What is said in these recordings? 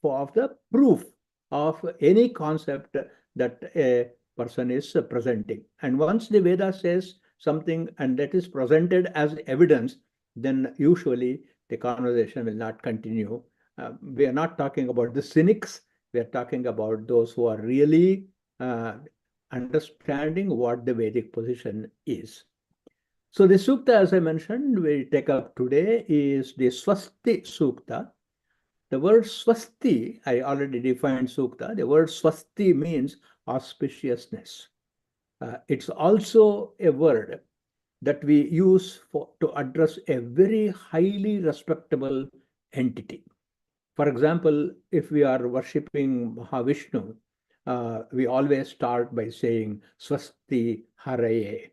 of the proof of any concept that a person is presenting. And once the Veda says something and that is presented as evidence, then usually the conversation will not continue. We are not talking about the cynics. We are talking about those who are really understanding what the Vedic position is. So the sukta, as I mentioned, we take up today is the Swasti Sukta. The word Swasti, I already defined sukta. The word Swasti means auspiciousness. It's also a word that we use to address a very highly respectable entity. For example, if we are worshipping Mahavishnu, we always start by saying Swasti Haraye.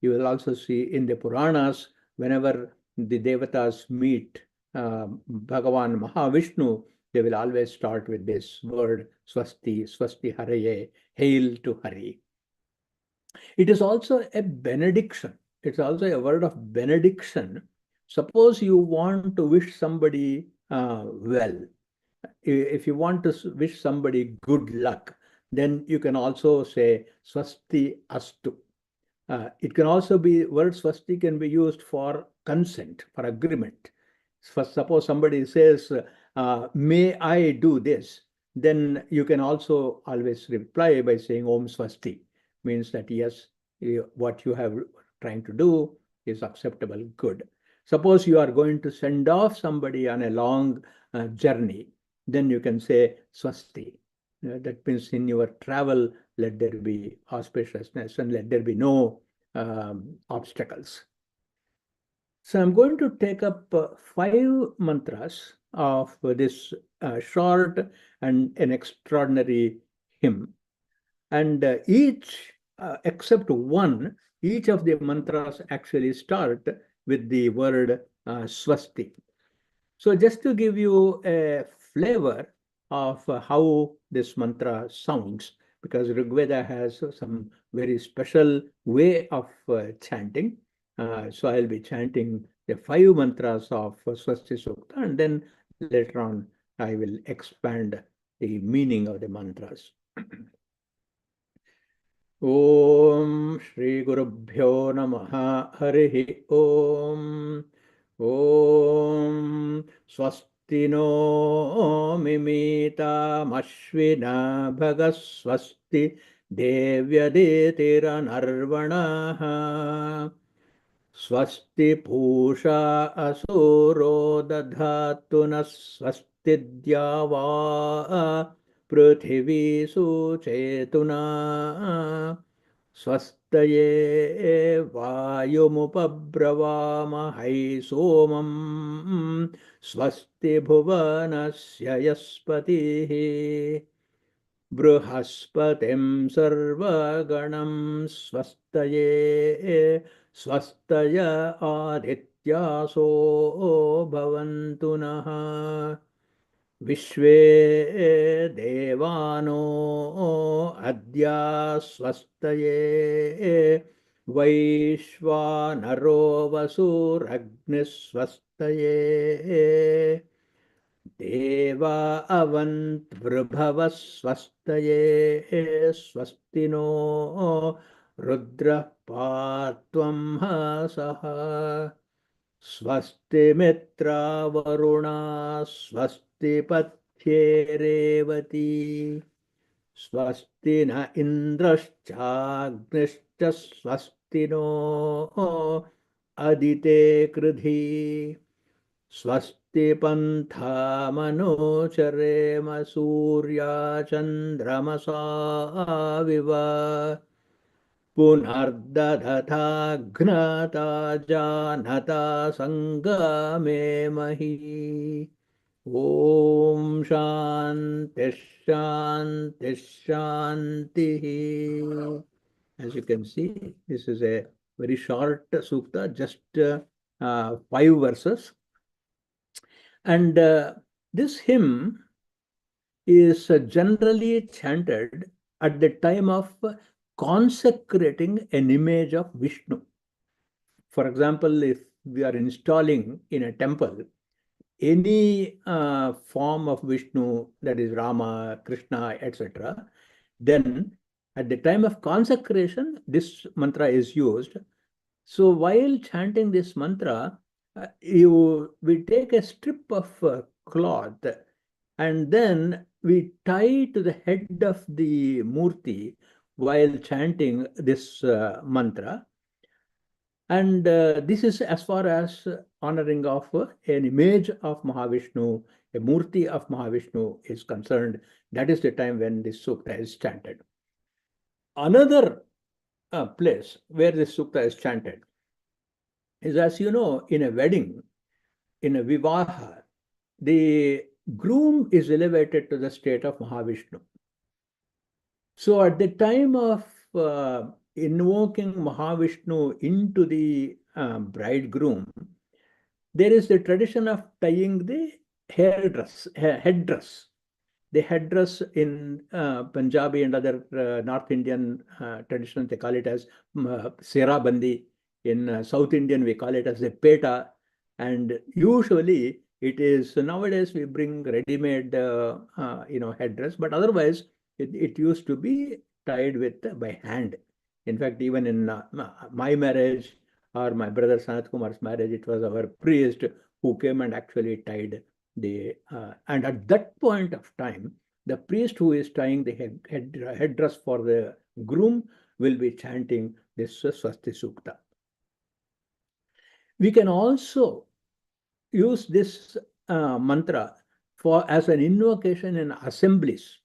You will also see in the Puranas, whenever the Devatas meet Bhagavan Mahavishnu, they will always start with this word Swasti, Swasti Haraye, hail to Hari. It is also a benediction. It's also a word of benediction. Suppose you want to wish somebody well, if you want to wish somebody good luck, then you can also say Swasti Astu. It can also be, word Swasti can be used for consent, for agreement. Suppose somebody says, may I do this? Then you can also always reply by saying Om Swasti. Means that yes, what you have trying to do is acceptable, good. Suppose you are going to send off somebody on a long journey, then you can say Swasti. That means in your travel, let there be auspiciousness and let there be no obstacles. So I'm going to take up 5 mantras of this short and an extraordinary hymn. And each, except one, each of the mantras actually start with the word Swasti. So just to give you a flavor of how this mantra sounds, because Rigveda has some very special way of chanting. So I'll be chanting the 5 mantras of Swasti Sukta, and then later on I will expand the meaning of the mantras. Om Shri Gurubhyo Namaha Harihi Om. Om Swasti no Mimita Mashvina Bhagaswasti Devyadetira Narvanaha Swasti Pusha Asuro Dadhatuna Swasti Dyava Prithvi Suchetuna Swastaye Vayumupabravamahai Somam Swasti Bhuvanasya Yaspatihi Bruhaspatim Sarvaganam Swastaye Swastaya Adityaso Bhavantunaha Vishve Devano Adya Swastaye Vaishvanaro Vasuragnis Swastaye Deva Avant Vrbhava Swastaye Swastino Rudra Patvam Hasaha Swasti Mitra Varuna Swasti Patye Revati Swasti Na Indraschagnischa Swasti No Adite Kridhi Swasti Pantha Manochare Masurya Chandramasa Viva Punardadhatha Gnata Janata Sangame Mahi Om Shanti Shanti Shanti. As you can see, this is a very short sukta, just 5 verses. And this hymn is generally chanted at the time of consecrating an image of Vishnu. For example, if we are installing in a temple any form of Vishnu, that is Rama, Krishna, etc., then at the time of consecration, this mantra is used. So while chanting this mantra, we take a strip of cloth and then we tie to the head of the murti while chanting this mantra. And this is as far as honoring of an image of Mahavishnu, a murti of Mahavishnu is concerned. That is the time when this sukta is chanted. Another place where this sukta is chanted is, as you know, in a wedding, in a vivaha, the groom is elevated to the state of Mahavishnu. So at the time of invoking Mahavishnu into the bridegroom, there is the tradition of tying the headdress. The headdress in Punjabi and other North Indian traditions, they call it as Sera Bandi. In South Indian, we call it as a peta. And usually it is, nowadays we bring ready-made headdress, but otherwise it used to be tied with by hand. In fact, even in my marriage or my brother Sanat Kumar's marriage, it was our priest who came and actually tied and at that point of time, the priest who is tying the headdress for the groom will be chanting this Swasti Sukta. We can also use this mantra as an invocation in assemblies.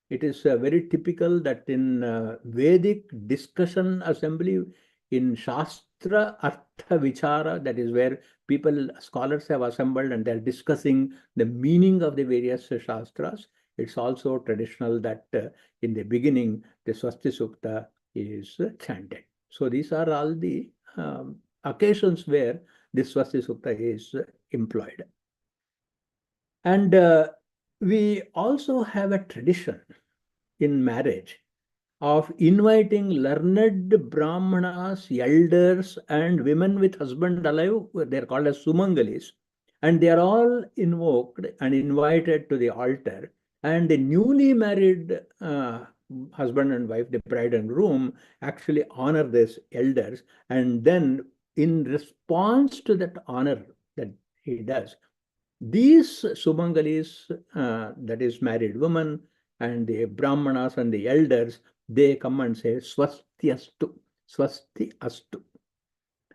It is very typical that in Vedic discussion assembly, in Shastra Artha Vichara, that is where scholars have assembled and they're discussing the meaning of the various Shastras. It's also traditional that in the beginning, the Swasti Sukta is chanted. So these are all the occasions where this Swasti Sukta is employed. And we also have a tradition in marriage of inviting learned brahmanas, elders, and women with husband alive. They're called as sumangalis. And they are all invoked and invited to the altar. And the newly married husband and wife, the bride and groom, actually honor these elders. And then in response to that honor that he does, these sumangalis, that is married women, and the brahmanas and the elders, they come and say Swasti Astu, Swasti Astu.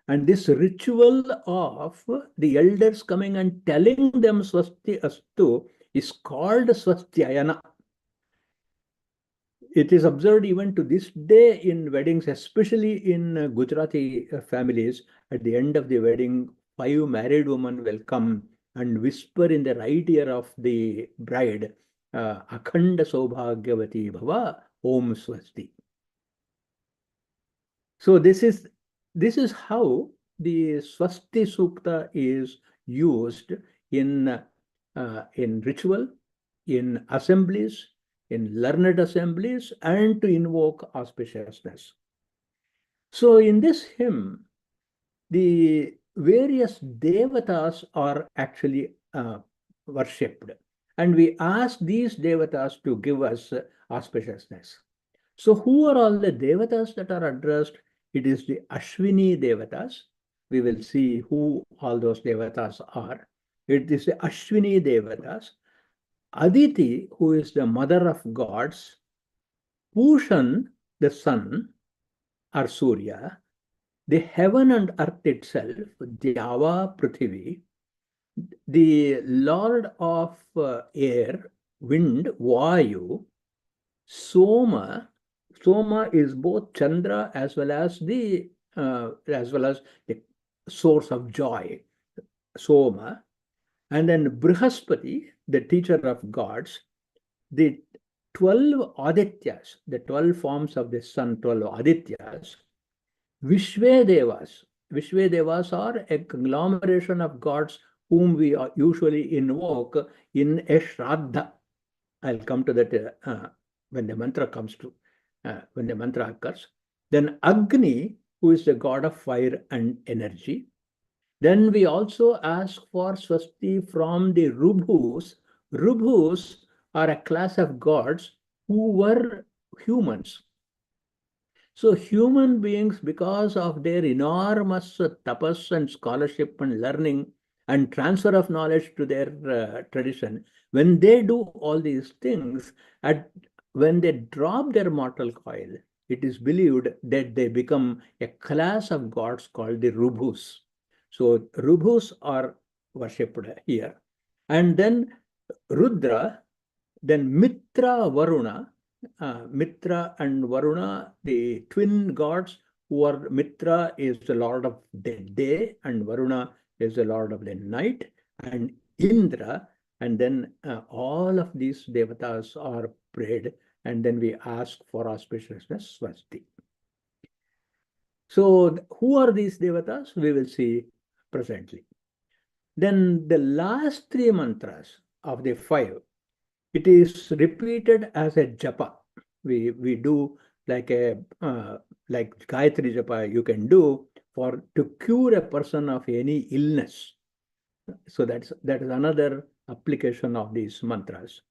And this ritual of the elders coming and telling them Swasti Astu is called Swastyayana. It is observed even to this day in weddings, especially in Gujarati families. At the end of the wedding, 5 married women will come and whisper in the right ear of the bride, Akhanda Saubhagyavati Bhava, Om Swasti. So this is how the Swasti Sukta is used in ritual, in assemblies, in learned assemblies, and to invoke auspiciousness. So in this hymn, the various devatas are actually worshipped. And we ask these devatas to give us auspiciousness. So who are all the devatas that are addressed? It is the Ashwini devatas. We will see who all those devatas are. It is the Ashwini devatas. Aditi, who is the mother of gods. Pushan, the sun, or Surya. The heaven and earth itself, Java, Prithvi, the lord of air, wind, Vayu, Soma. Soma is both Chandra as well as the source of joy, Soma, and then Brihaspati, the teacher of gods, the 12 Adityas, the 12 forms of the sun, 12 Adityas, Vishvedevas. Vishvedevas are a conglomeration of gods whom we usually invoke in a Shraddha. I'll come to that when the mantra comes to, when the mantra occurs. Then Agni, who is the god of fire and energy. Then we also ask for Swasti from the Rubhus. Rubhus are a class of gods who were humans. So human beings, because of their enormous tapas and scholarship and learning and transfer of knowledge to their tradition, when they do all these things, when they drop their mortal coil, it is believed that they become a class of gods called the Rubhus. So Rubhus are worshipped here. And then Rudra, then Mitra Varuna, Mitra and Varuna, the twin gods, who are Mitra is the lord of the day and Varuna is the lord of the night, and Indra, and then all of these devatas are prayed, and then we ask for auspiciousness, Swasti. So who are these devatas? We will see presently. Then the last three mantras of the five, it is repeated as a japa. We do like a like Gayatri japa you can do for to cure a person of any illness. So that is another application of these mantras.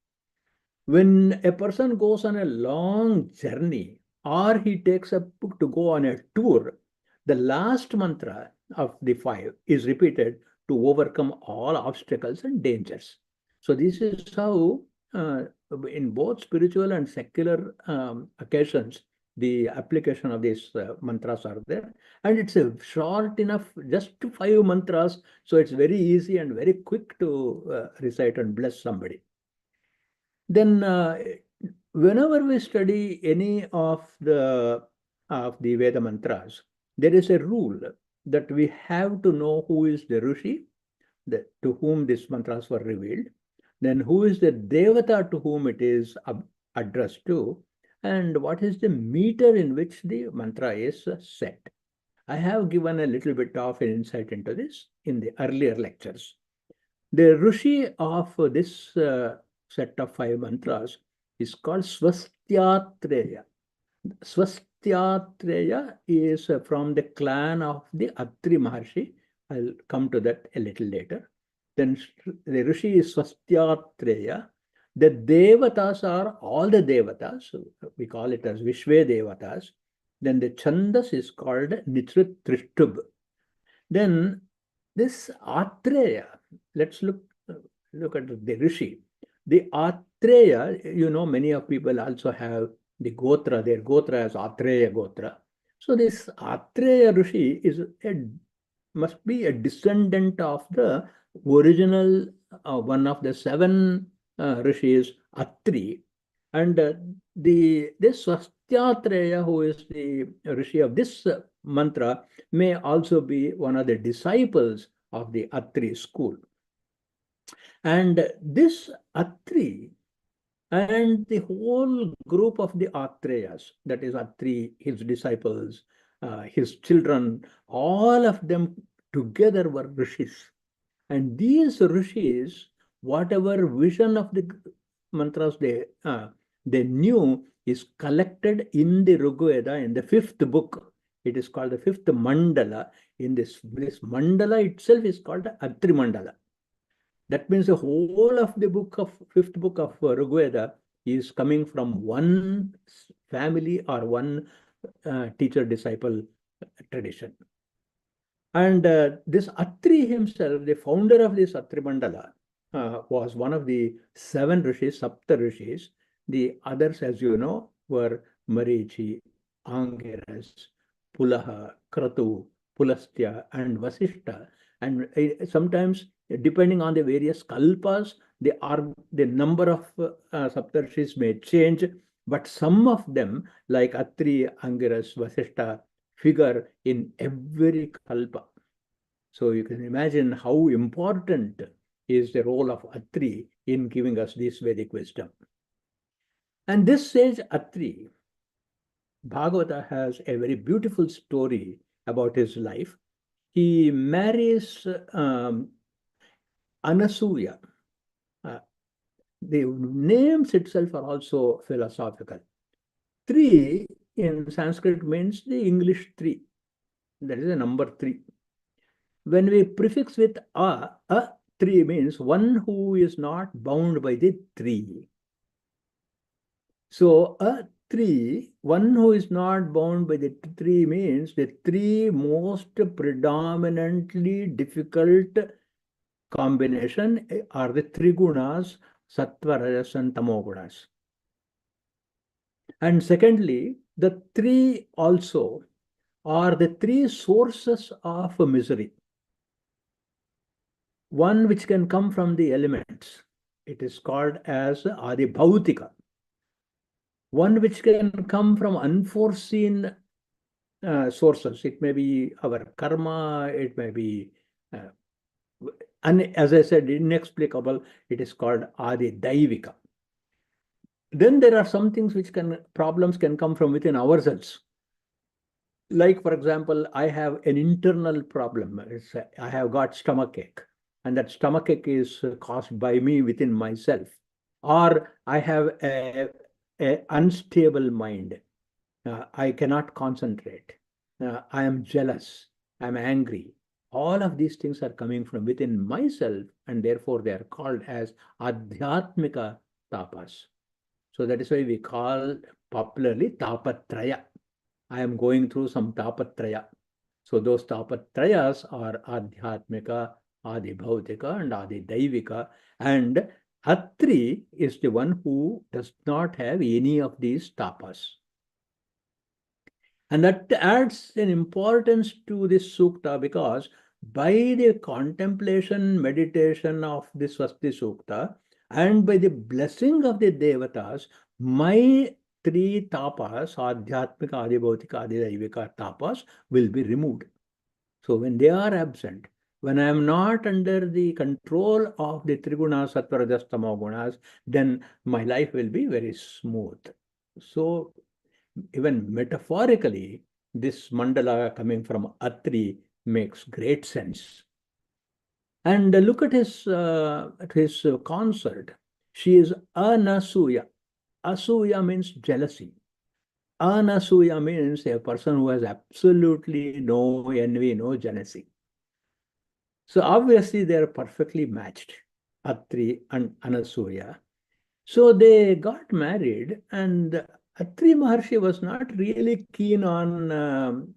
When a person goes on a long journey or he takes a book to go on a tour, the last mantra of the five is repeated to overcome all obstacles and dangers. So this is how in both spiritual and secular occasions, the application of these mantras are there. And it's a short enough, just five mantras. So it's very easy and very quick to recite and bless somebody. Then whenever we study any of the Veda mantras, there is a rule that we have to know who is the Rishi, to whom these mantras were revealed, then who is the Devata to whom it is addressed to, and what is the meter in which the mantra is set. I have given a little bit of an insight into this in the earlier lectures. The Rishi of this set of five mantras is called Swastyatreya. Swastyatreya is from the clan of the Atri Maharshi. I'll come to that a little later. Then the Rishi is Swastyatreya. The Devatas are all the Devatas. We call it as Vishwe Devatas. Then the Chandas is called Nitrit Trishtub. Then this Atreya, let's look at the Rishi. The Atreya, many of people also have the Gotra, their Gotra is Atreya Gotra. So this Atreya Rishi must be a descendant of the original one of the seven rishis, Atri. And this Swastyatreya, who is the rishi of this mantra, may also be one of the disciples of the Atri school. And this Atri and the whole group of the Atreyas, that is Atri, his disciples, his children, all of them together were rishis. And these rishis, whatever vision of the mantras they knew, is collected in the Rigveda in the fifth book. It is called the fifth mandala. In this mandala itself is called Atri Mandala. That means the whole of the fifth book of Rigveda is coming from one family or one teacher-disciple tradition. And this Atri himself, the founder of this Atri Mandala, was one of the seven rishis, Sapta rishis. The others, as you know, were Marichi, Angiras, Pulaha, Kratu, Pulastya, and Vasishta. And sometimes, depending on the various kalpas, the number of Saptarshis may change, but some of them, like Atri, Angiras, Vasishta, figure in every kalpa. So you can imagine how important is the role of Atri in giving us this Vedic wisdom. And this sage Atri, Bhagavata has a very beautiful story about his life. He marries Anasuya. The names itself are also philosophical. Three in Sanskrit means the English three. That is the number three. When we prefix with a tree means one who is not bound by the tree. So a tree, one who is not bound by the tree means the three most predominantly difficult combination are the three gunas, sattva, rajas, and tamogunas. And secondly, the three also are the three sources of misery. One which can come from the elements. It is called as Adi Bhautika. One which can come from unforeseen sources. It may be our karma, it may be, and as I said, inexplicable. It is called Adi Daivika. Then there are some things which problems can come from within ourselves. Like, for example, I have an internal problem. I have got stomachache, and that stomachache is caused by me within myself. Or I have a unstable mind. I cannot concentrate. I am jealous. I'm angry. All of these things are coming from within myself, and therefore they are called as adhyatmika tapas. So that is why we call popularly tapatraya. I am going through some tapatraya. So those tapatrayas are adhyatmika, adi bhautika, and adi daivika. And Atri is the one who does not have any of these tapas. And that adds an importance to this sukta, because by the contemplation, meditation of the Swasti Sukta and by the blessing of the devatas, my three tapas, adhyatmika, adibhautika, adidaivika tapas, will be removed. So when they are absent, when I am not under the control of the trigunas, sattva, rajas, tamo gunas, then my life will be very smooth. So even metaphorically, this mandala coming from Atri makes great sense. And look at his consort. She is anasuya. Asuya means jealousy. Anasuya means a person who has absolutely no envy, no jealousy. So obviously they are perfectly matched, Atri and Anasuya. So they got married, and Atri Maharshi was not really keen on,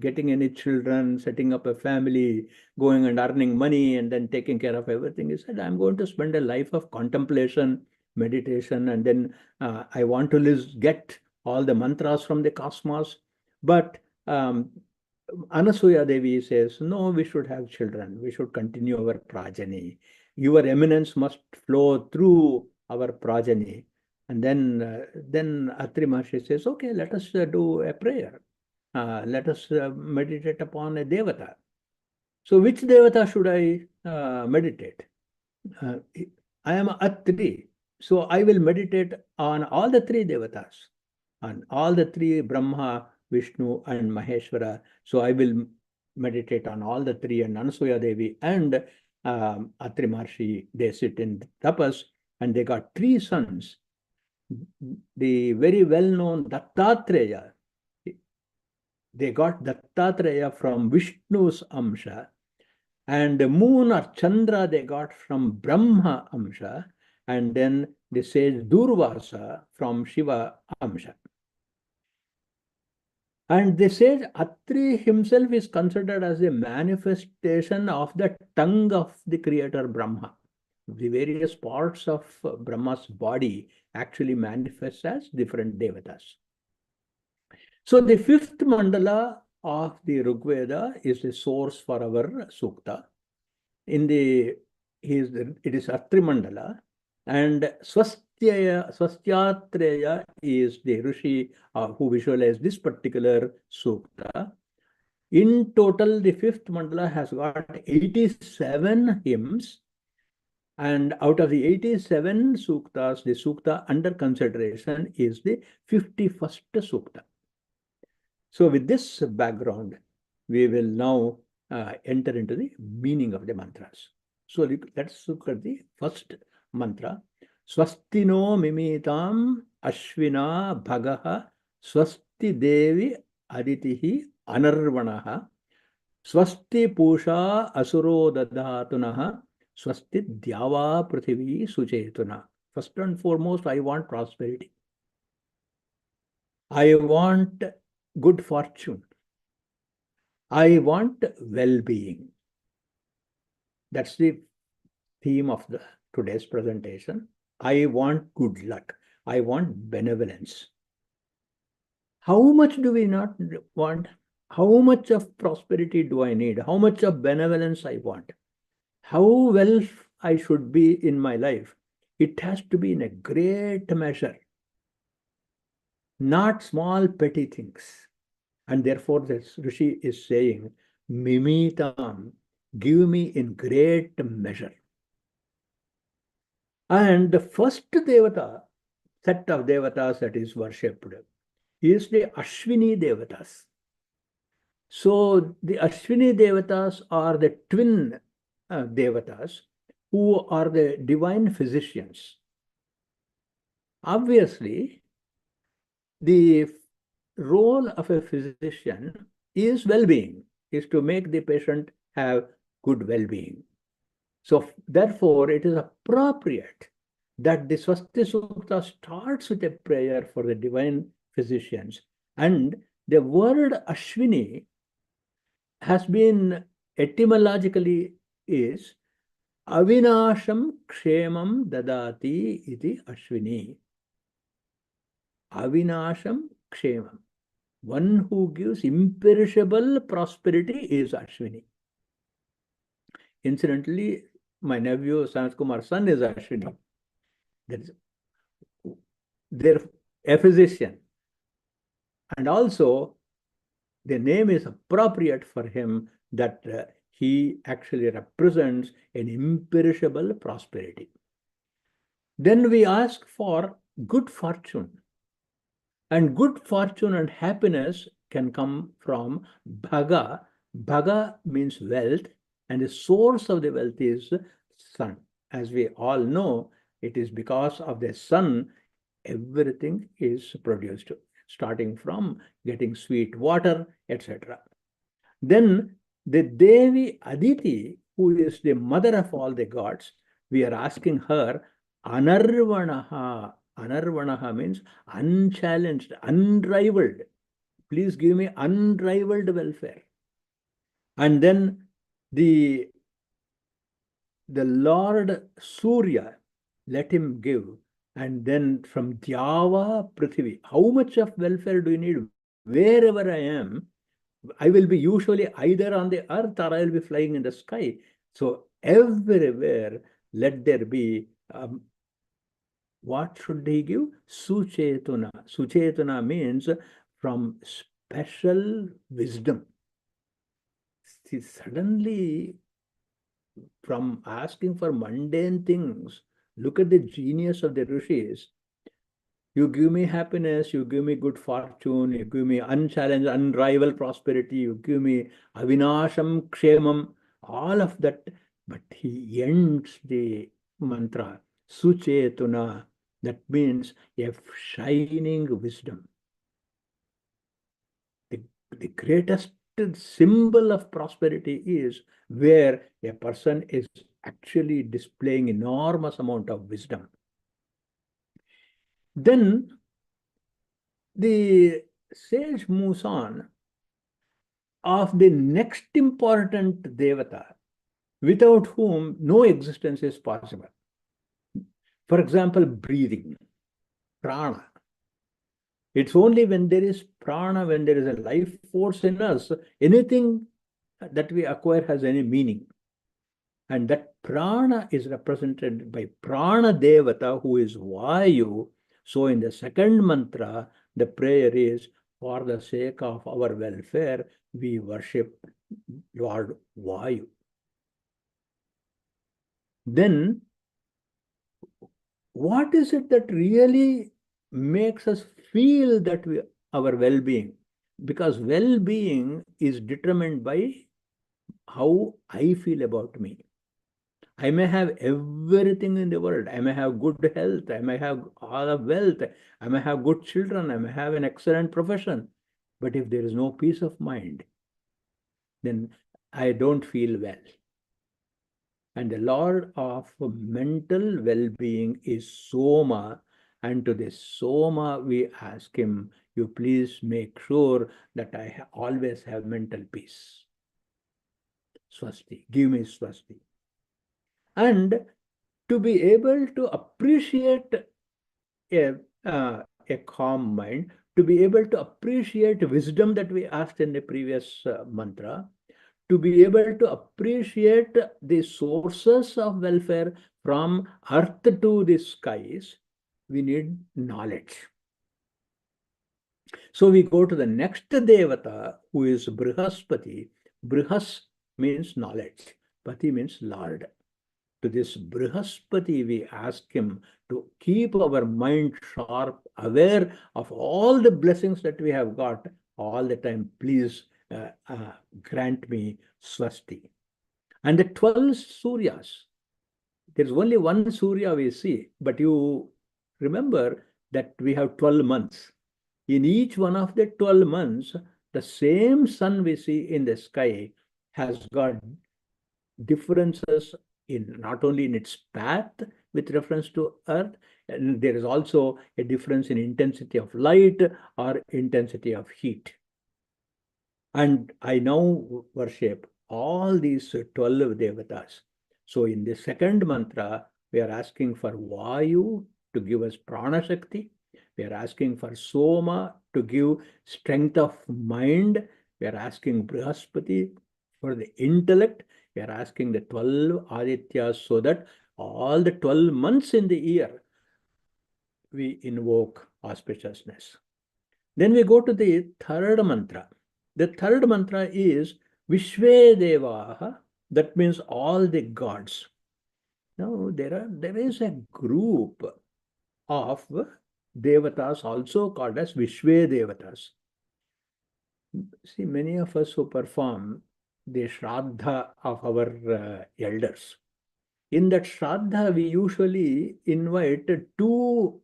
getting any children, setting up a family, going and earning money, and then taking care of everything. He said, I'm going to spend a life of contemplation, meditation, and then I want to get all the mantras from the cosmos. But Anasuya Devi says, no, we should have children. We should continue our progeny. Your eminence must flow through our progeny. And then Atri Maharshi says, okay, let us do a prayer. Let us meditate upon a devata. So which devata should I meditate? I am Atri. So I will meditate on all the three devatas, on all the three, Brahma, Vishnu, and Maheshwara. So I will meditate on all the three, and Anasuya Devi and Atri Maharshi, they sit in tapas, and they got three sons. The very well-known Dattatreya, they got Dattatreya from Vishnu's Amsha, and the moon or Chandra they got from Brahma Amsha, and then the sage Durvasa from Shiva Amsha. And they say Atri himself is considered as a manifestation of the tongue of the creator Brahma. The various parts of Brahma's body actually manifest as different devatas. So the fifth mandala of the Rigveda is the source for our sukta. It is Atri mandala, and Swastyatreya is the Rishi who visualized this particular sukta. In total, the fifth mandala has got 87 hymns, and out of the 87 suktas, the sukta under consideration is the 51st sukta. So with this background, we will now enter into the meaning of the mantras. So let's look at the first mantra. Swastino mimitam ashvina bhagaha swasti devi aditihi anarvanaha Swasti Pusha Asuro Dadhatunaha Swasti Dyava Prithvi Suchetuna. First and foremost, I want prosperity. I want good fortune. I want well-being. That's the theme of the today's presentation. I want good luck. I want benevolence. How much do we not want? How much of prosperity do I need? How much of benevolence I want? How well I should be in my life? It has to be in a great measure, not small petty things. And therefore, this Rishi is saying, Mimitam, give me in great measure. And the first Devata, set of Devatas that is worshipped, is the Ashwini Devatas. So the Ashwini Devatas are the twin Devatas who are the divine physicians. Obviously, the role of a physician is well-being, is to make the patient have good well-being. So therefore, it is appropriate that the Swasti Sukta starts with a prayer for the divine physicians. And the word Ashwini has been etymologically is Avinasham Kshemam Dadati iti Ashwini. Avinasham Kshemam. One who gives imperishable prosperity is Ashwini. Incidentally, my nephew Sanat Kumar's son is Ashwini. They're a physician. And also, the name is appropriate for him that he actually represents an imperishable prosperity. Then we ask for good fortune. And good fortune and happiness can come from Bhaga. Bhaga means wealth, and the source of the wealth is sun. As we all know, it is because of the sun everything is produced, starting from getting sweet water, etc. Then the Devi Aditi, who is the mother of all the gods, we are asking her, Anarvanaha. Anarvanaha means unchallenged, unrivaled. Please give me unrivaled welfare. And then the Lord Surya, let him give. And then from Dyava Prithvi, how much of welfare do you need? Wherever I am, I will be usually either on the earth or I will be flying in the sky. So everywhere, let there be, what should he give? Suchetuna. Suchetuna means from special wisdom. See, suddenly, from asking for mundane things, look at the genius of the rishis. You give me happiness, you give me good fortune, you give me unchallenged, unrivaled prosperity, you give me avinasham kshemam, all of that. But he ends the mantra, suchetuna, that means a shining wisdom. The greatest symbol of prosperity is where a person is actually displaying enormous amount of wisdom. Then the sage moves on of the next important devata, without whom no existence is possible. For example, breathing, prana. It's only when there is prana, when there is a life force in us, anything that we acquire has any meaning. And that prana is represented by prana devata, who is Vayu. So in the second mantra, the prayer is, for the sake of our welfare, we worship Lord Vayu. Then, what is it that really makes us feel that our well-being? Because well-being is determined by how I feel about me. I may have everything in the world. I may have good health. I may have all of wealth. I may have good children. I may have an excellent profession. But if there is no peace of mind, then I don't feel well. And the Lord of mental well-being is Soma. And to this Soma, we ask him, you please make sure that I always have mental peace. Swasti, give me Swasti. And to be able to appreciate a calm mind, to be able to appreciate wisdom that we asked in the previous mantra, to be able to appreciate the sources of welfare from earth to the skies, we need knowledge. So we go to the next Devata, who is Brihaspati. Brihas means knowledge. Pati means Lord. To this Brihaspati, we ask him to keep our mind sharp, aware of all the blessings that we have got all the time. Please grant me Swasti. And the 12 Suryas, there's only one Surya we see, but you remember that we have 12 months. In each one of the 12 months, the same sun we see in the sky has got differences in not only in its path with reference to earth, and there is also a difference in intensity of light or intensity of heat. And I now worship all these 12 devatas. So in the second mantra, we are asking for Vayu to give us prana shakti. We are asking for Soma to give strength of mind. We are asking Brihaspati for the intellect. We are asking the 12 Adityas so that all the 12 months in the year, we invoke auspiciousness. Then we go to the third mantra. The third mantra is Vishve Devaha. That means all the gods. Now, there is a group of Devatas also called as Vishve Devatas. See, many of us who perform the Shraddha of our elders. In that Shraddha, we usually invite two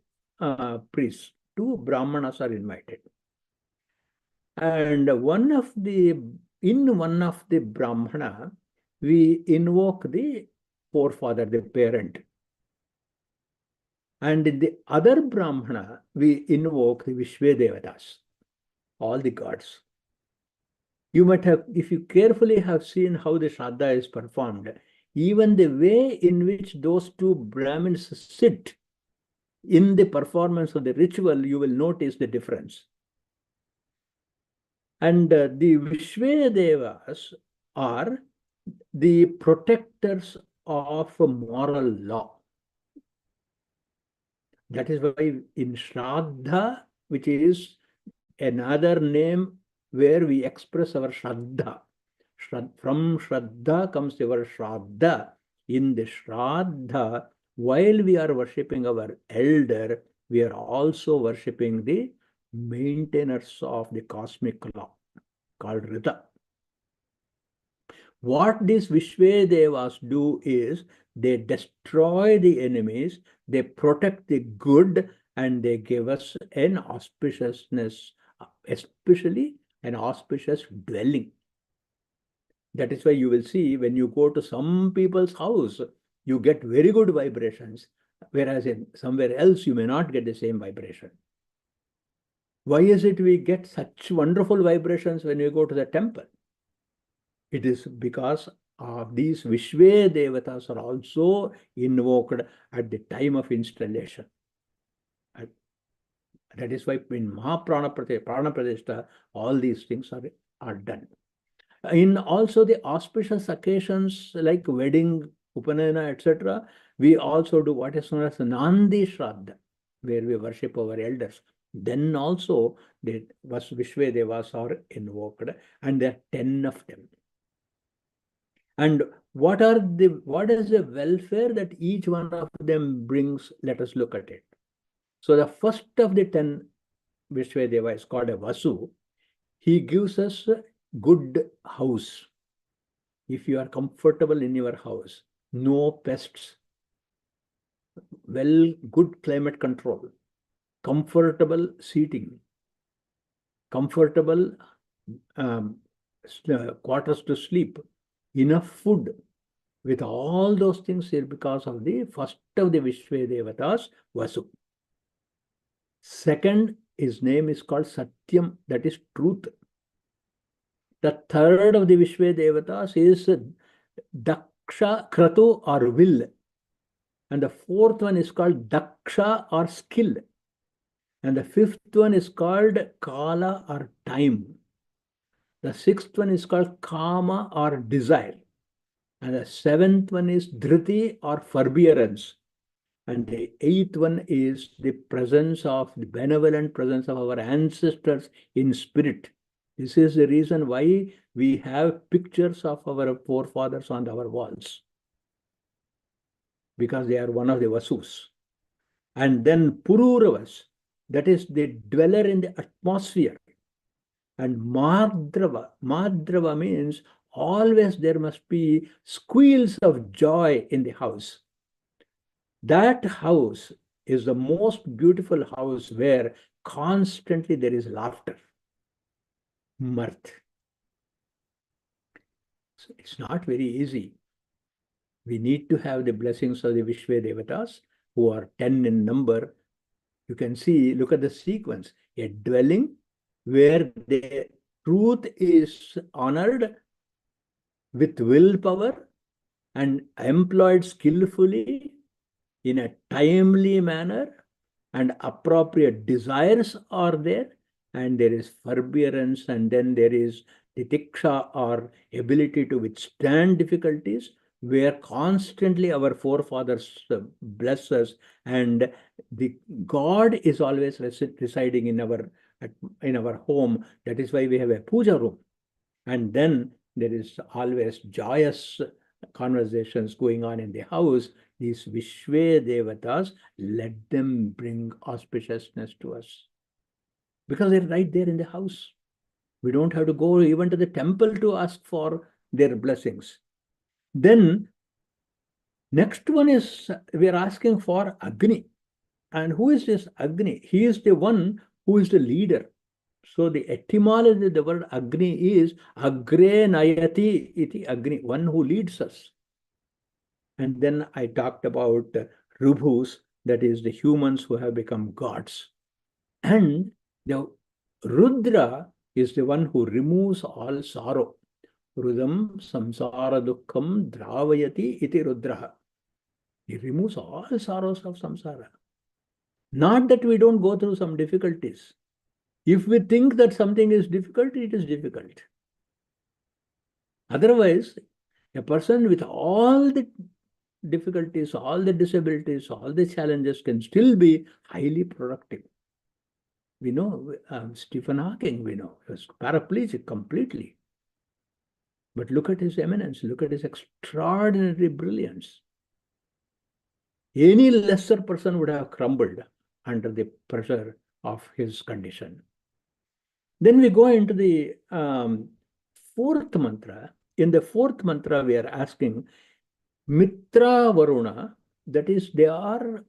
priests, two Brahmanas are invited. And in one of the Brahmana, we invoke the forefather, the parent. And in the other Brahmana, we invoke the Vishve Devatas, all the gods. You might have, if you carefully have seen how the Shraddha is performed, even the way in which those two Brahmins sit in the performance of the ritual, you will notice the difference. And the Vishve Devas are the protectors of moral law. That is why in Shraddha, which is another name where we express our Shraddha. From Shraddha comes our Shraddha. In the Shraddha, while we are worshipping our elder, we are also worshipping the maintainers of the cosmic law called Rita. What these Vishve Devas do is they destroy the enemies, they protect the good, and they give us an auspiciousness, especially an auspicious dwelling. That is why you will see when you go to some people's house, you get very good vibrations, whereas in somewhere else you may not get the same vibration. Why is it we get such wonderful vibrations when we go to the temple? It is because these Vishve Devatas are also invoked at the time of installation. That is why in Mahaprana Pradeshta, all these things are done. In also the auspicious occasions like wedding, Upanayana, etc., we also do what is known as Nandi Shraddha, where we worship our elders. Then also the Vishve Devas are invoked, and there are 10 of them. And what is the welfare that each one of them brings? Let us look at it. So the first of the 10 Vishve Deva is called a Vasu. He gives us a good house. If you are comfortable in your house, no pests, good climate control, comfortable seating, comfortable quarters to sleep, enough food. With all those things here, because of the first of the Vishwa Devatas, Vasu. Second, his name is called Satyam, that is truth. The third of the Vishwa Devatas is Daksha, Kratu or will. And the fourth one is called Daksha or skill. And the fifth one is called Kala or time. The sixth one is called Kama or desire. And the seventh one is Dhriti or forbearance. And the eighth one is the presence of the benevolent presence of our ancestors in spirit. This is the reason why we have pictures of our forefathers on our walls, because they are one of the Vasus. And then Pururavas, that is the dweller in the atmosphere. And Madrava means always there must be squeals of joy in the house. That house is the most beautiful house where constantly there is laughter, mirth. So it's not very easy. We need to have the blessings of the Vishwa Devatas, who are 10 in number. You can see, look at the sequence. A dwelling where the truth is honored with willpower and employed skillfully in a timely manner, and appropriate desires are there, and there is forbearance, and then there is titiksha or ability to withstand difficulties, where constantly our forefathers bless us, and the God is always residing in our home. That is why we have a puja room. And then there is always joyous conversations going on in the house. These Vishwa Devatas, let them bring auspiciousness to us, because they're right there in the house. We don't have to go even to the temple to ask for their blessings. Then next one is, we are asking for Agni. And who is this Agni? He is the one who is the leader. So the etymology of the word Agni is Agre Nayati iti Agni, one who leads us. And then I talked about Rubhus, that is the humans who have become gods. And the Rudra is the one who removes all sorrow. Rudam samsara dukkham dravayati iti Rudraha. He removes all sorrows of samsara. Not that we don't go through some difficulties. If we think that something is difficult, it is difficult. Otherwise, a person with all the difficulties, all the disabilities, all the challenges can still be highly productive. We know Stephen Hawking, we know, he was paraplegic completely. But look at his eminence, look at his extraordinary brilliance. Any lesser person would have crumbled under the pressure of his condition. Then we go into the fourth mantra. In the fourth mantra, we are asking Mitra Varuna, that is, they are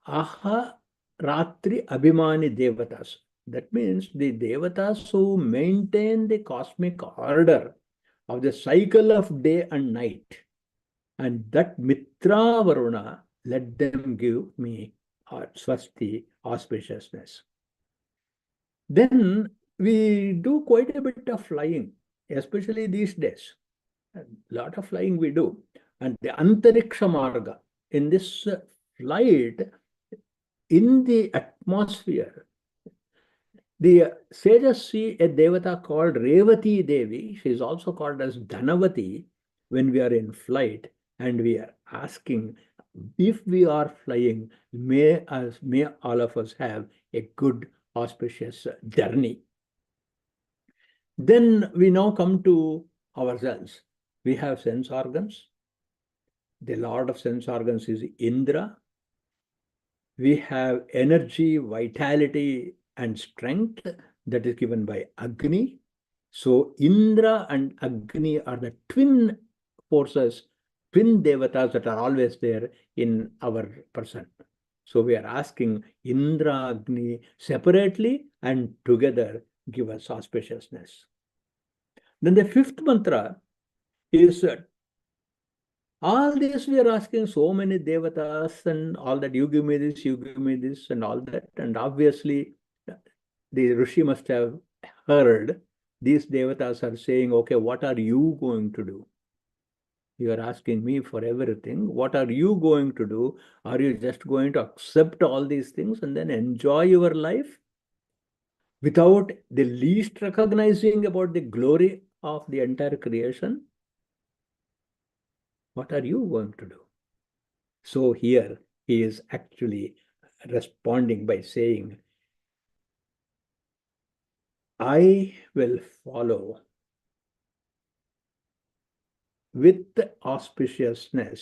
Aha Ratri Abhimani Devatas. That means the Devatas who maintain the cosmic order of the cycle of day and night. And that Mitra Varuna, let them give me Swasti, auspiciousness. Then we do quite a bit of flying, especially these days. A lot of flying we do. And the Antariksha Marga, in this flight, in the atmosphere, the sages see a devata called Revati Devi. She is also called as Dhanavati when we are in flight, and we are asking, if we are flying, may all of us have a good, auspicious journey. Then we now come to ourselves. We have sense organs. The lord of sense organs is Indra. We have energy, vitality, and strength that is given by Agni. So Indra and Agni are the twin forces, twin devatas that are always there in our person. So we are asking Indra, Agni separately and together give us auspiciousness. Then the fifth mantra is All this we are asking so many devatas and all that, you give me this, you give me this, and all that. And obviously, the Rishi must have heard these devatas are saying, okay, what are you going to do? You are asking me for everything. What are you going to do? Are you just going to accept all these things and then enjoy your life without the least recognizing about the glory of the entire creation? What are you going to do? So here he is actually responding by saying, I will follow with auspiciousness.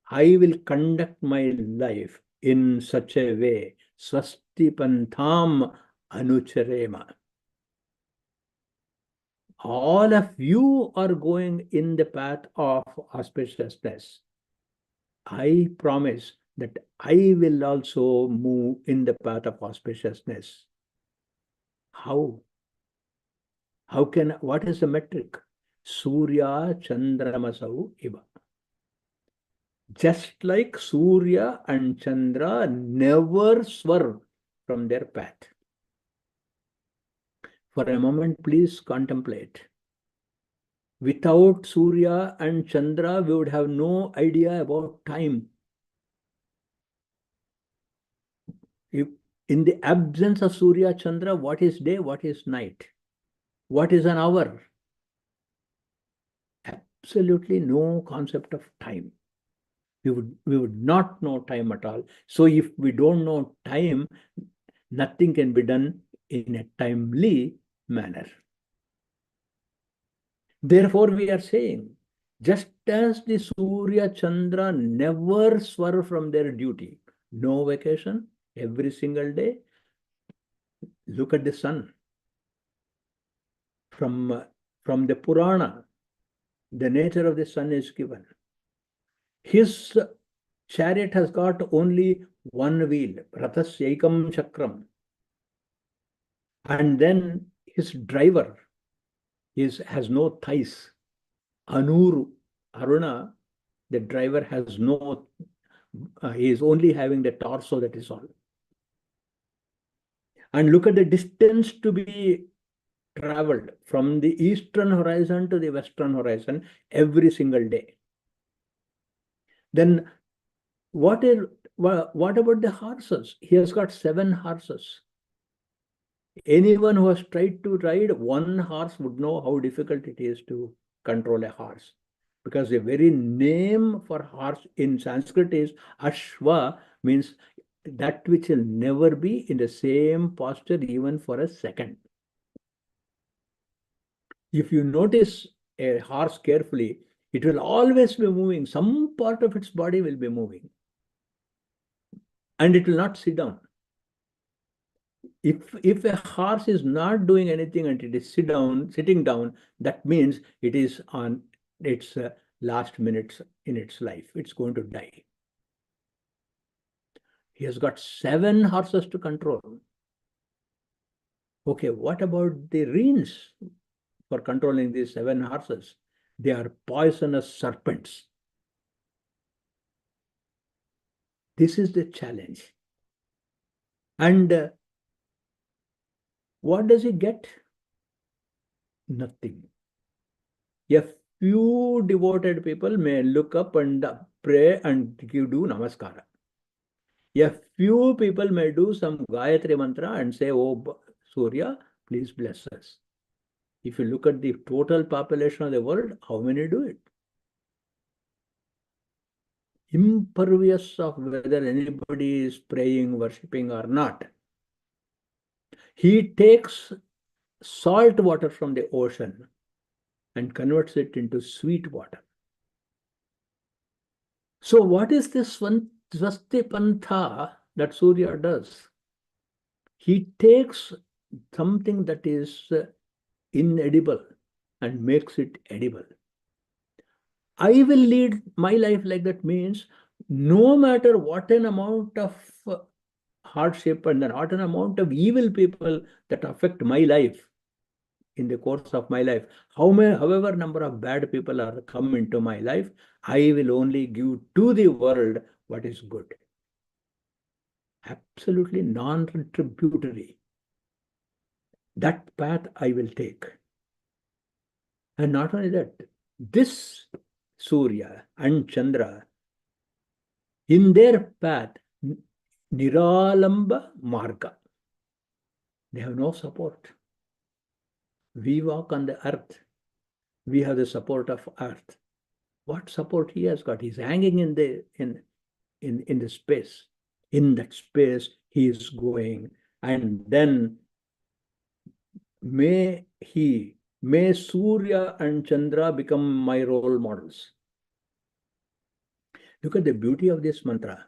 I will conduct my life in such a way, swasti pantham anucharema. All of you are going in the path of auspiciousness. I promise that I will also move in the path of auspiciousness. How? What is the metric? Surya Chandramasau Iva. Just like Surya and Chandra never swerve from their path. For a moment, please contemplate. Without Surya and Chandra, we would have no idea about time. If, in the absence of Surya, Chandra, what is day, what is night? What is an hour? Absolutely no concept of time. We would not know time at all. So if we don't know time, nothing can be done in a timely manner. Therefore, we are saying, just as the Surya Chandra never swerve from their duty, no vacation, every single day, look at the sun. From the Purana, the nature of the sun is given. His chariot has got only one wheel, Rathasyaikam Chakram. And then his driver has no thighs. Anuru, Aruna, the driver has no, he is only having the torso, that is all. And look at the distance to be traveled from the eastern horizon to the western horizon every single day. Then what about the horses? He has got 7 horses. Anyone who has tried to ride one horse would know how difficult it is to control a horse. Because the very name for horse in Sanskrit is Ashva, means that which will never be in the same posture even for a second. If you notice a horse carefully, it will always be moving. Some part of its body will be moving. And it will not sit down. If a horse is not doing anything and it is sitting down, that means it is on its last minutes in its life. It's going to die. He has got 7 horses to control. Okay, what about the reins for controlling these 7 horses? They are poisonous serpents. This is the challenge. And what does he get? Nothing. A few devoted people may look up and pray and do namaskara. A few people may do some Gayatri mantra and say, oh, Surya, please bless us. If you look at the total population of the world, how many do it? Impervious of whether anybody is praying, worshipping or not. He takes salt water from the ocean and converts it into sweet water. So what is this Swasti Pantha that Surya does? He takes something that is inedible and makes it edible. I will lead my life like that means no matter what an amount of hardship and what an amount of evil people that affect my life, in the course of my life. However number of bad people are come into my life, I will only give to the world what is good. Absolutely non-retributory. That path I will take. And not only that, this Surya and Chandra, in their path, Niralamba Marga. They have no support. We walk on the earth. We have the support of earth. What support he has got? He's hanging in the space. In that space, he is going. And then may Surya and Chandra become my role models. Look at the beauty of this mantra.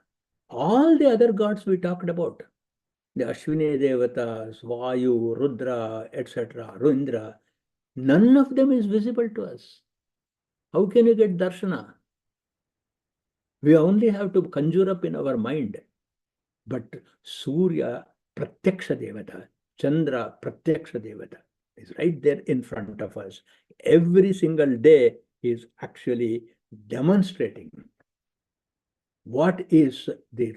All the other gods we talked about, the Ashwini Devatas, Vayu, Rudra, etc., Rindra, none of them is visible to us. How can you get darshana? We only have to conjure up in our mind. But Surya, Pratyaksha Devata, Chandra, Pratyaksha Devata, is right there in front of us. Every single day is actually demonstrating what is the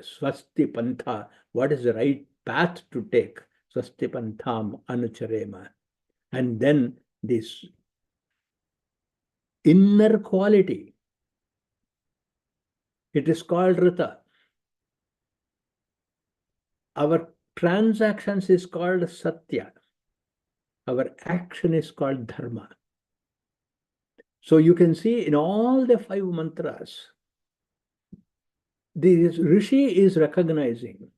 Swasti Pantha, what is the right path to take. Swasti Pantham Anucharema. And then this inner quality, it is called Rita. Our transactions is called Satya. Our action is called Dharma. So you can see in all the 5 mantras, the Rishi is recognizing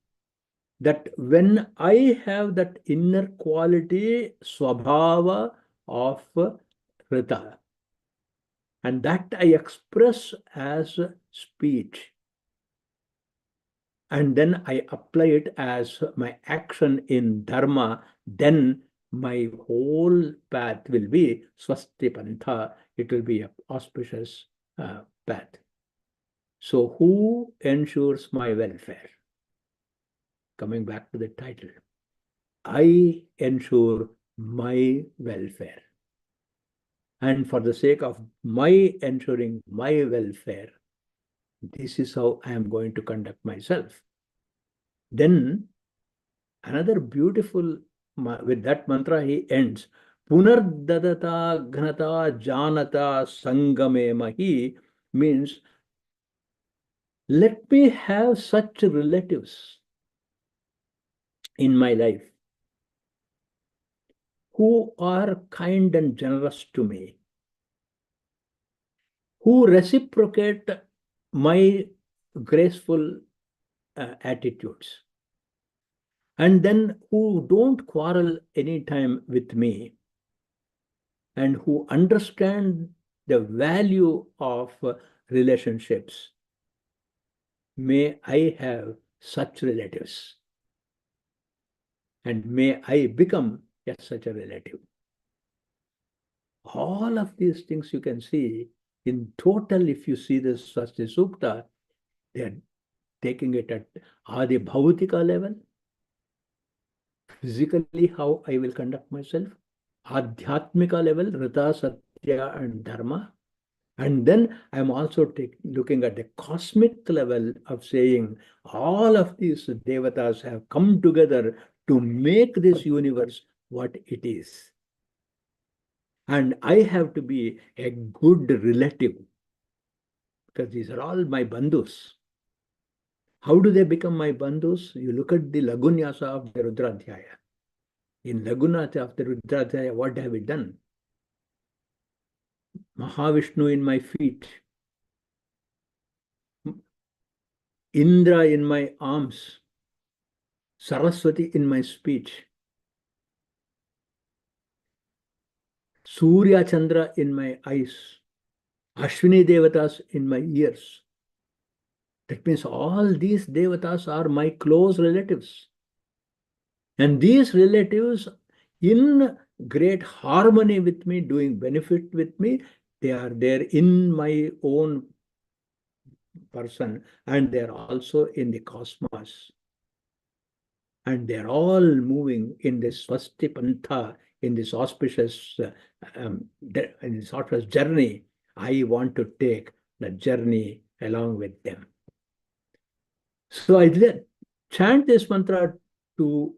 that when I have that inner quality, Swabhava of Rita, and that I express as speech, and then I apply it as my action in Dharma, then my whole path will be Swasti Pantha. It will be an auspicious path. So who ensures my welfare? Coming back to the title, I ensure my welfare. And for the sake of my ensuring my welfare, this is how I am going to conduct myself. Then another beautiful, with that mantra he ends, Punardadata Ghanata Janata Sangame Mahi, means let me have such relatives in my life who are kind and generous to me, who reciprocate my graceful attitudes, and then who don't quarrel anytime with me, and who understand the value of relationships. May I have such relatives, and may I become such a relative. All of these things you can see in total. If you see this Swasti Sukta, they are taking it at Adi Bhautika level, physically how I will conduct myself, Adhyatmika level, Rita, Satya and Dharma. And then I'm also looking at the cosmic level of saying all of these devatas have come together to make this universe what it is. And I have to be a good relative, because these are all my bandhus. How do they become my bandhus? You look at the Lagunyasa of the Rudradhyaya. In Lagunyasa of the Rudradhyaya, what have we done? Mahavishnu in my feet, Indra in my arms, Saraswati in my speech, Surya Chandra in my eyes, Ashwini Devatas in my ears. That means all these Devatas are my close relatives. And these relatives, in great harmony with me, doing benefit with me, they are there in my own person, and they are also in the cosmos. And they are all moving in the Swasti Pantha, in this auspicious journey, I want to take the journey along with them. So I chant this mantra to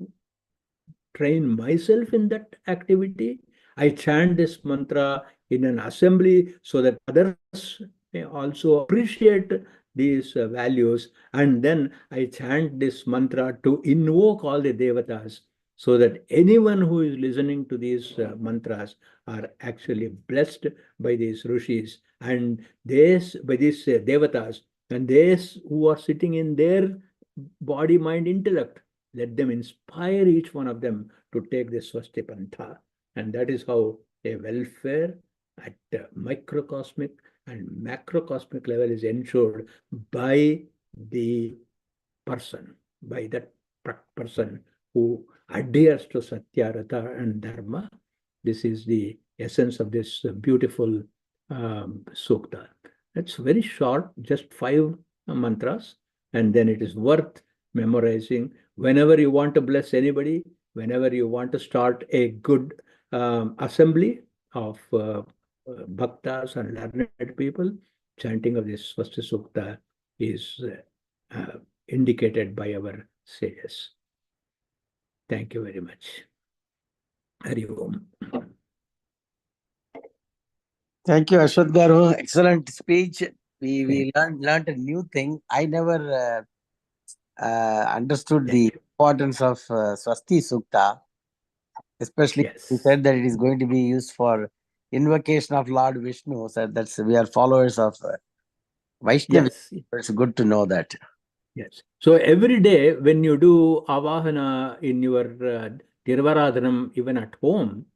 train myself in that activity. I chant this mantra in an assembly so that others may also appreciate these values. And then I chant this mantra to invoke all the devatas so that anyone who is listening to these mantras are actually blessed by these rishis and by these devatas, and those who are sitting in their body, mind, intellect. Let them inspire each one of them to take this Swasti Pantha. And that is how a welfare at microcosmic and macrocosmic level is ensured by the person, by that person who adheres to Satya, Ratha, and Dharma. This is the essence of this beautiful sukta. It's very short, just 5 mantras, and then it is worth memorizing whenever you want to bless anybody, whenever you want to start a good assembly of bhaktas and learned people. Chanting of this Swasti Sukta is indicated by our sages. Thank you very much. Hari Om. Thank you, Ashwath Garu. Excellent speech. We learned a new thing. I never understood the importance of Swasti Sukta, especially he said that it is going to be used for invocation of Lord Vishnu. So that's we are followers of Vaishnavi. Yes. It's good to know that. Yes. So every day when you do Avahana in your Tirvaradhanam, even at home,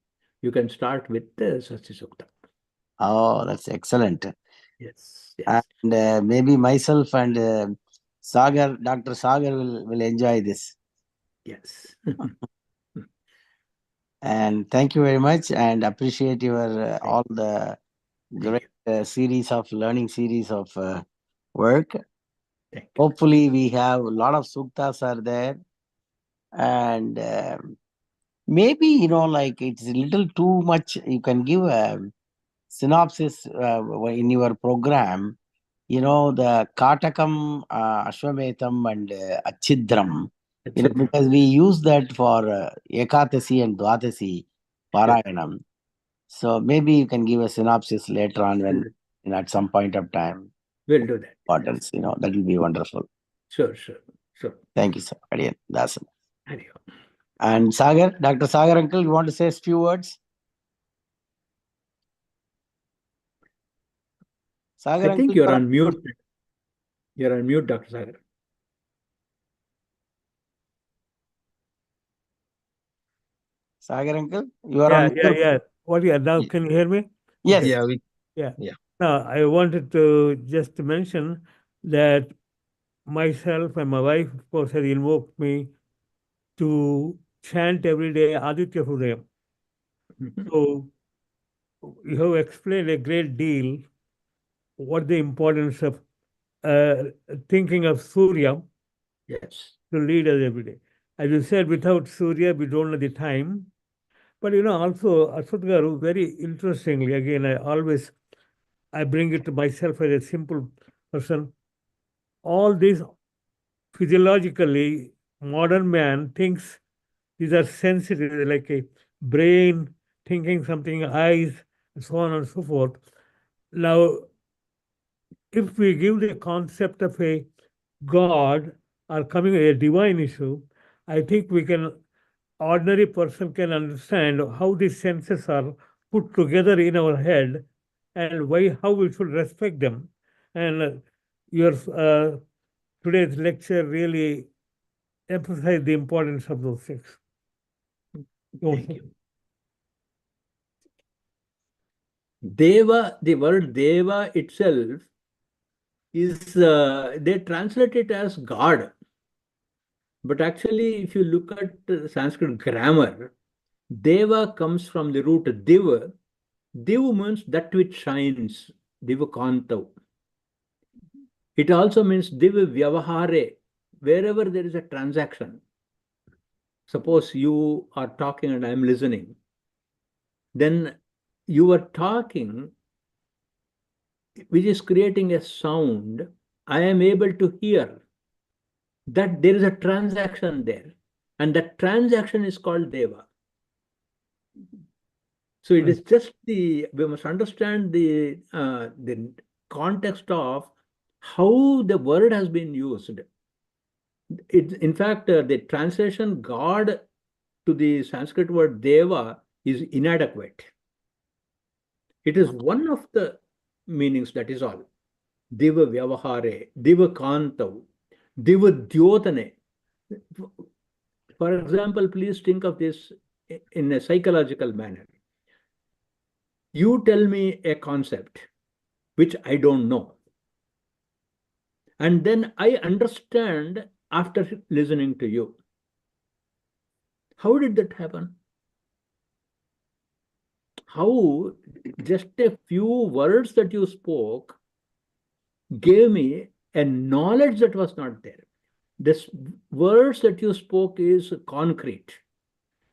you can start with the Swasti Sukta. Oh, that's excellent. Yes. Yes. And maybe myself and Sagar, Dr. Sagar will enjoy this. Yes. And thank you very much, and appreciate your all the great series of learning series of work. Hopefully, we have a lot of suktas are there, and maybe like it's a little too much. You can give a synopsis in your program. The Katakam, Ashwametam, and Achidram. Because we use that for Ekatasi and Dwadasi Parayanam. So maybe you can give a synopsis later on when at some point of time. We'll do that. Importance, that will be wonderful. Sure. Thank you, sir. Adiyan. That's it. And Sagar, Dr. Sagar uncle, you want to say a few words? Sagar I think uncle, you're on mute. You're on mute, Dr. Sagar. Sagar uncle, you are on mute. Yeah. Now can you hear me? Yes. Yeah. Now, I wanted to just mention that myself and my wife, of course, had invoked me to chant every day Aditya Hridayam. So you have explained a great deal what the importance of thinking of Surya to lead us every day. As you said, without Surya, we don't know the time. But also, Ashwath Garu, very interestingly, again, I bring it to myself as a simple person. All these physiologically, modern man thinks these are sensitive, like a brain thinking something, eyes, and so on and so forth. Now, if we give the concept of a God or coming a divine issue, I think ordinary person can understand how these senses are put together in our head and how we should respect them. And your today's lecture really emphasized the importance of those things. Thank you. Deva, the word Deva itself is, they translate it as God. But actually, if you look at Sanskrit grammar, Deva comes from the root Diva. Diva means that which shines, Diva Kantav. It also means Diva Vyavahare, wherever there is a transaction. Suppose you are talking and I am listening. then you are talking, which is creating a sound. I am able to hear that there is a transaction there, and that transaction is called Deva. So it is just we must understand the context of how the word has been used. In fact, the translation God to the Sanskrit word Deva is inadequate. It is one of the meanings, that is all. Deva Vyavahare, Deva Kantav, Deva Dyotane. For example, please think of this in a psychological manner. You tell me a concept which I don't know, and then I understand after listening to you. How did that happen? How just a few words that you spoke gave me a knowledge that was not there. The words that you spoke is concrete,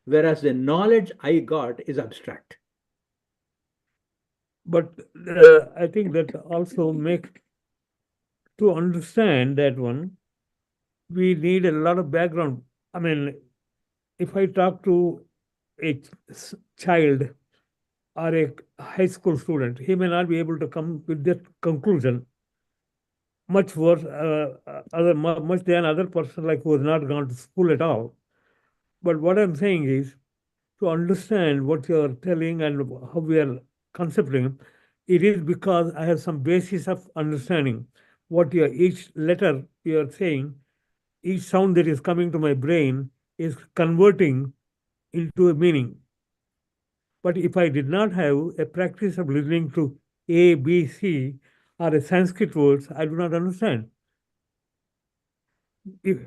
whereas the knowledge I got is abstract. But I think that also to understand that one, we need a lot of background. I mean, if I talk to a child or a high school student, he may not be able to come with that conclusion much worse, much than other person like who has not gone to school at all. But what I'm saying is, to understand what you're telling and how we are concepting, it is because I have some basis of understanding what each letter you're saying, each sound that is coming to my brain is converting into a meaning. But if I did not have a practice of listening to A, B, C, or a Sanskrit words, I do not understand.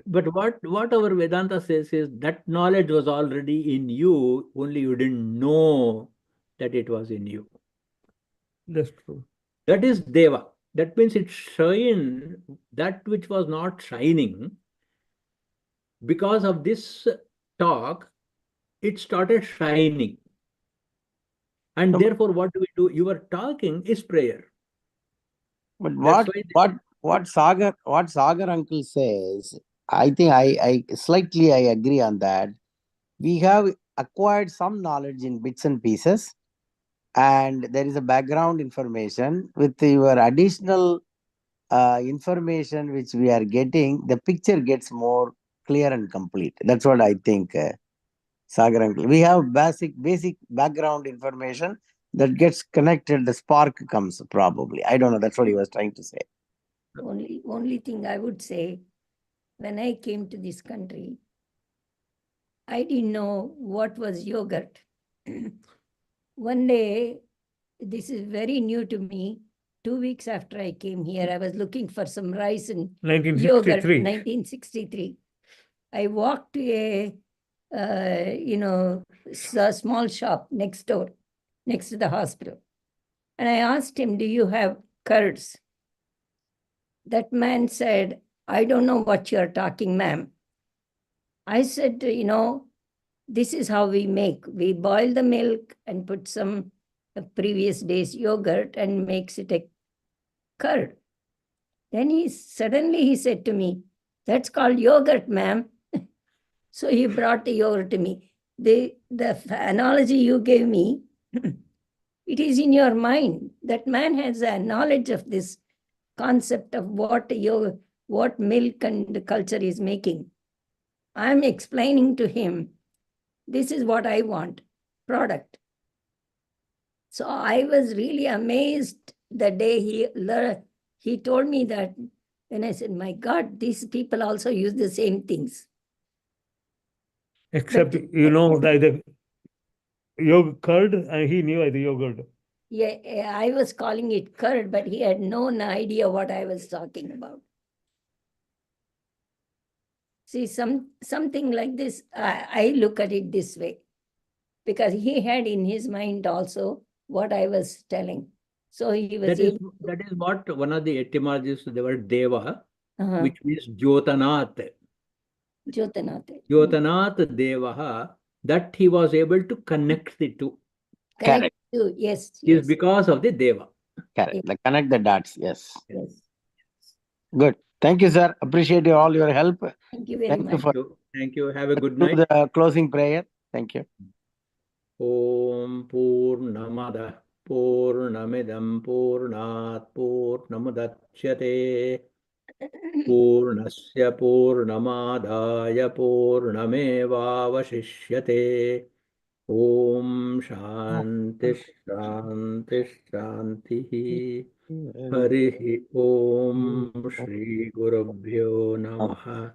But what our Vedanta says is that knowledge was already in you, only you didn't know that it was in you. That's true. That is Deva. That means it shine that which was not shining. Because of this talk, it started shining. And therefore, what do we do? Your talking is prayer. But what Sagar uncle says, I think I slightly I agree on that. We have acquired some knowledge in bits and pieces, and there is a background information. With your additional information which we are getting, the picture gets more clear and complete. That's what I think, Sagar uncle. We have basic background information that gets connected. The spark comes probably. I don't know. That's what he was trying to say. Only thing I would say, when I came to this country, I didn't know what was yogurt. One day, this is very new to me. 2 weeks after I came here, I was looking for some rice and yogurt. 1963. I walked to a small shop next door, next to the hospital. And I asked him, do you have curds? That man said, I don't know what you're talking, ma'am. I said, this is how we make. We boil the milk and put some previous day's yogurt and makes it a curd. Then he said to me, that's called yogurt, ma'am. So he brought the yogurt to me. The analogy you gave me, it is in your mind. That man has a knowledge of this concept of what milk and culture is making. I'm explaining to him, this is what I want, product. So I was really amazed the day he told me that, and I said, my God, these people also use the same things. Except, the yogurt curd, and he knew the yogurt. Yeah, I was calling it curd, but he had no idea what I was talking about. See, something like this, I look at it this way, because he had in his mind also what I was telling. So he was that is what one of the etymologies, the word Deva, which means Jyotanath. Jyotanath Devaha, that he was able to connect the two. Correct. to, yes, is yes, because of the Deva. Correct. The connect the dots. Yes. yes. Good. Thank you, sir. Appreciate all your help. Thank you very Thank you much. for Thank you. Have a good do night. the closing prayer. Thank you. Om Purnamada Purnamidam Purnat Purnamudachyate Purnasya Purnamadaya Purnamevavashishyate Om Shanti Shanti Shanti Harihi Om Shri Gurubhyo Namaha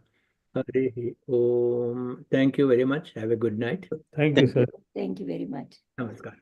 Harihi Om. Thank you very much. Have a good night. Thank you, sir. Thank you very much. Namaskar.